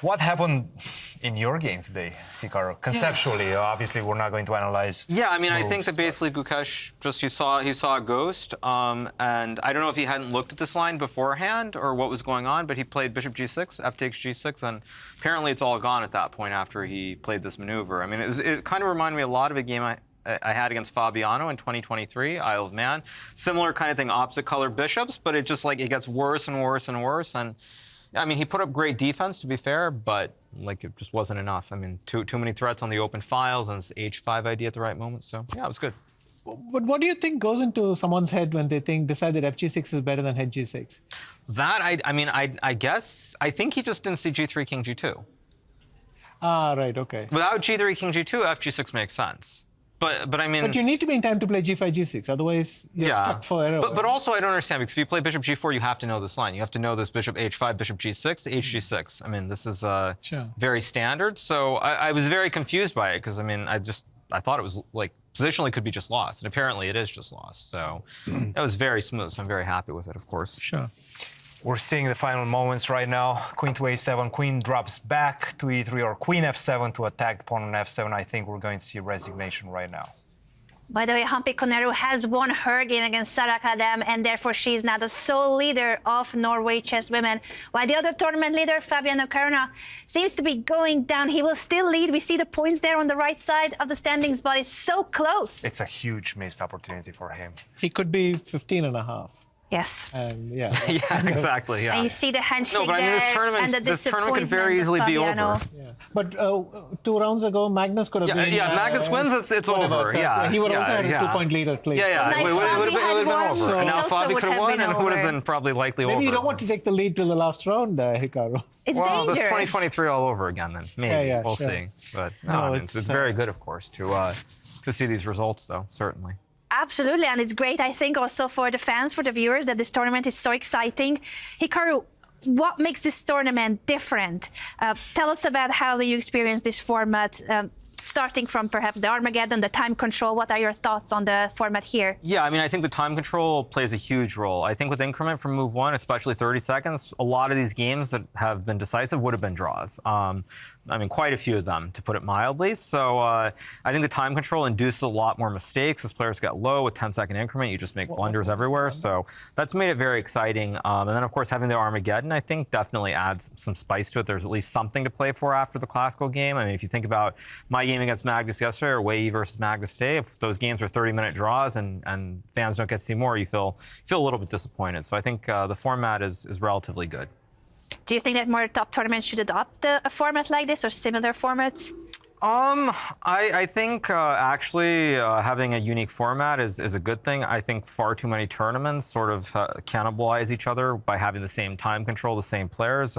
What happened in your game today, Hikaru? Conceptually, obviously, we're not going to analyze. Yeah, I mean, moves, I think that basically Gukesh just he saw a ghost, and I don't know if he hadn't looked at this line beforehand or what was going on, but he played Bishop G6, F takes G6, and apparently it's all gone at that point after he played this maneuver. I mean, it kind of reminded me a lot of a game I had against Fabiano in 2023, Isle of Man. Similar kind of thing, opposite color bishops, but it just like it gets worse and worse and worse. And I mean, he put up great defense, to be fair, but like it just wasn't enough. I mean, too many threats on the open files and this H5 idea at the right moment. So yeah, it was good. But what do you think goes into someone's head when they decide that FG6 is better than head G6? That I mean, I guess I think he just didn't see G3 King G2. Ah, right, okay. Without G3 King G2, FG6 makes sense. But I mean... But you need to be in time to play G5, G6, otherwise you're stuck forever. But also I don't understand, because if you play Bishop G4, you have to know this line. You have to know this Bishop H5, Bishop G6, HG6. I mean, this is very standard. So I was very confused by it, because I mean, I thought it was like, positionally could be just lost, and apparently it is just lost. So that was very smooth, so I'm very happy with it, of course. Sure. We're seeing the final moments right now. Queen to A7, queen drops back to E3, or queen F7 to attack the pawn on F7. I think we're going to see resignation right now. By the way, Hampi Koneru has won her game against Sarah Kadam, and therefore she is now the sole leader of Norway Chess Women. While the other tournament leader, Fabiano Caruana, seems to be going down. He will still lead. We see the points there on the right side of the standings, but it's so close. It's a huge missed opportunity for him. He could be 15 and a half. Yes. And yeah. Yeah, exactly. Yeah. And you see the handshake no, but I mean, this tournament could very easily be over. Yeah. But 2 rounds ago, Magnus could have been... Yeah, Magnus wins, it's over. Yeah. He would also have a 2-point lead at least. Yeah, So it would have been over. So And now Fabi could have won, and it would have over. been probably likely over. Maybe you don't want to take the lead till the last round, Hikaru. It's well, dangerous. that's 2023 all over again then. Maybe. Yeah, we'll sure. see. But no, No, I mean, it's, it's very good, of course, to see these results, though, certainly. Absolutely, and it's great, I think, also for the fans, for the viewers, that this tournament is so exciting. Hikaru, what makes this tournament different? Tell us about how do you experience this format, starting from perhaps the Armageddon, the time control. What are your thoughts on the format here? Yeah, I mean, I think the time control plays a huge role. I think with increment from move 1, especially 30 seconds, a lot of these games that have been decisive would have been draws. I mean, quite a few of them, to put it mildly. So I think the time control induces a lot more mistakes as players get low with 10-second increment. You just make blunders everywhere. So that's made it very exciting. And then, of course, having the Armageddon, I think, definitely adds some spice to it. There's at least something to play for after the classical game. I mean, if you think about my game against Magnus yesterday or Wei versus Magnus today, if those games are 30-minute draws and fans don't get to see more, you feel a little bit disappointed. So I think the format is relatively good. Do you think that more top tournaments should adopt a format like this or similar formats? I think actually having a unique format is a good thing. I think far too many tournaments sort of cannibalize each other by having the same time control, the same players.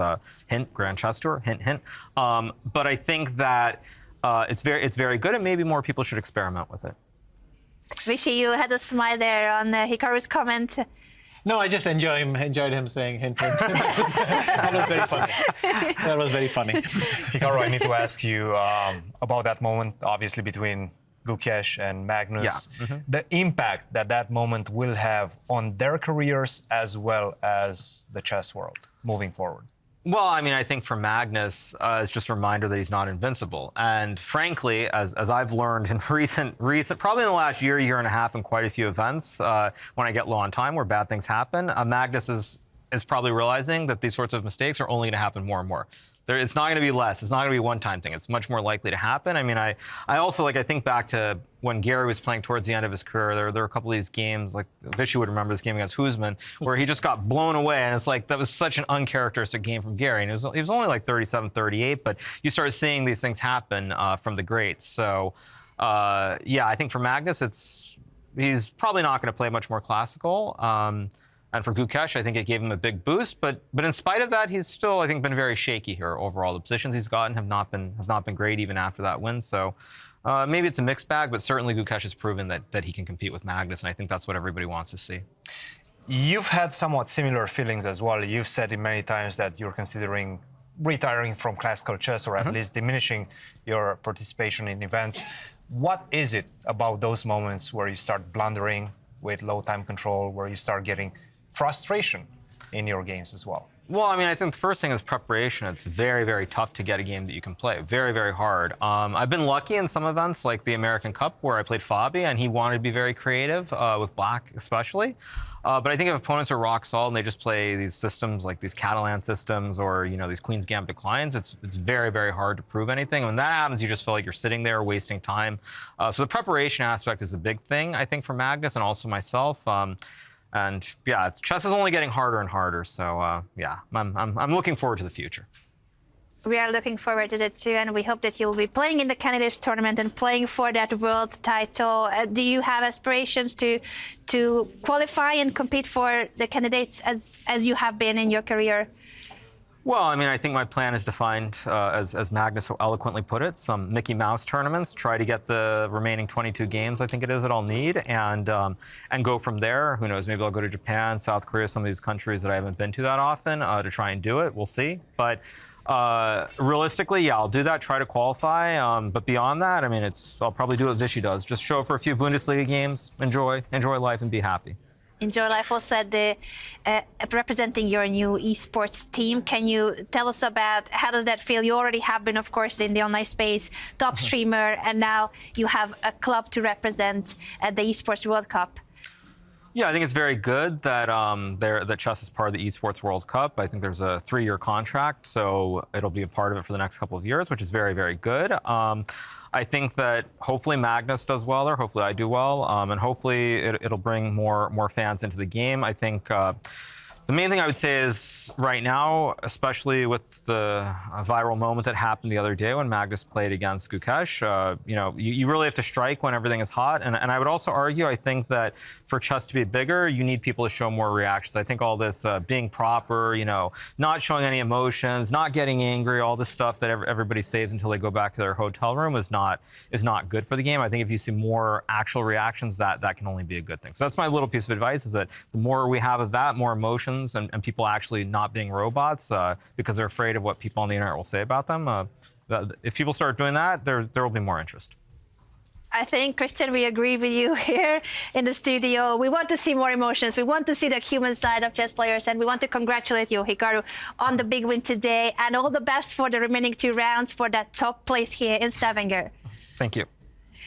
Hint, Grand Chess Tour, hint, hint. But I think that it's very good, and maybe more people should experiment with it. Vishy, you had a smile there on Hikaru's comment. No, I just enjoyed him saying hint, hint. That was very funny. That was very funny. Hikaru, I need to ask you about that moment, obviously, between Gukesh and Magnus. Yeah. The impact that moment will have on their careers as well as the chess world moving forward. Well, I mean, I think for Magnus, it's just a reminder that he's not invincible. And frankly, as I've learned in recent, probably in the last year and a half in quite a few events, when I get low on time where bad things happen, Magnus is probably realizing that these sorts of mistakes are only going to happen more and more. It's not going to be less. It's not going to be a one-time thing. It's much more likely to happen. I mean, I also, I think back to when Gary was playing towards the end of his career. There were a couple of these games, like Vishy would remember this game against Husman, where he just got blown away. And it's like, that was such an uncharacteristic game from Gary. And he was only like 37, 38, but you start seeing these things happen from the greats. So, yeah, I think for Magnus, he's probably not going to play much more classical. And for Gukesh, I think it gave him a big boost. But in spite of that, he's still, I think, been very shaky here overall. The positions he's gotten have not been great even after that win. So maybe it's a mixed bag, but certainly Gukesh has proven that he can compete with Magnus, and I think that's what everybody wants to see. You've had somewhat similar feelings as well. You've said it many times that you're considering retiring from classical chess, or at least diminishing your participation in events. What is it about those moments where you start blundering with low time control, where you start getting frustration in your games as well? Well, I mean, I think the first thing is preparation. It's very, very tough to get a game that you can play. Very, very hard. I've been lucky in some events, like the American Cup, where I played Fabi, and he wanted to be very creative, with black especially. But I think if opponents are rock solid and they just play these systems, like these Catalan systems or, these Queen's Gambit declines, it's very, very hard to prove anything. And when that happens, you just feel like you're sitting there wasting time. So the preparation aspect is a big thing, I think, for Magnus and also myself. And yeah, chess is only getting harder and harder. So yeah, I'm looking forward to the future. We are looking forward to that too, and we hope that you'll be playing in the candidates tournament and playing for that world title. Do you have aspirations to qualify and compete for the candidates as you have been in your career? Well, I mean, I think my plan is to find, as Magnus so eloquently put it, some Mickey Mouse tournaments, try to get the remaining 22 games, I think it is, that I'll need, and go from there. Who knows, maybe I'll go to Japan, South Korea, some of these countries that I haven't been to that often, to try and do it. We'll see. But realistically, yeah, I'll do that, try to qualify. But beyond that, I mean, I'll probably do what Vichy does. Just show up for a few Bundesliga games, enjoy life, and be happy. Enjoy life. Also, representing your new esports team, can you tell us about how does that feel? You already have been, of course, in the online space, top streamer, and now you have a club to represent at the Esports World Cup. Yeah, I think it's very good that that chess is part of the Esports World Cup. I think there's a 3-year contract, so it'll be a part of it for the next couple of years, which is very, very good. I think that hopefully Magnus does well there, hopefully I do well, and hopefully it'll bring more fans into the game. I think the main thing I would say is right now, especially with the viral moment that happened the other day when Magnus played against Gukesh, you really have to strike when everything is hot. And I would also argue, I think that for chess to be bigger, you need people to show more reactions. I think all this being proper, not showing any emotions, not getting angry, all this stuff that everybody saves until they go back to their hotel room is not good for the game. I think if you see more actual reactions, that can only be a good thing. So that's my little piece of advice, is that the more we have of that, more emotions, and people actually not being robots because they're afraid of what people on the internet will say about them. If people start doing that, there will be more interest. I think, Christian, we agree with you here in the studio. We want to see more emotions. We want to see the human side of chess players, and we want to congratulate you, Hikaru, on the big win today, and all the best for the remaining 2 rounds for that top place here in Stavanger. Thank you.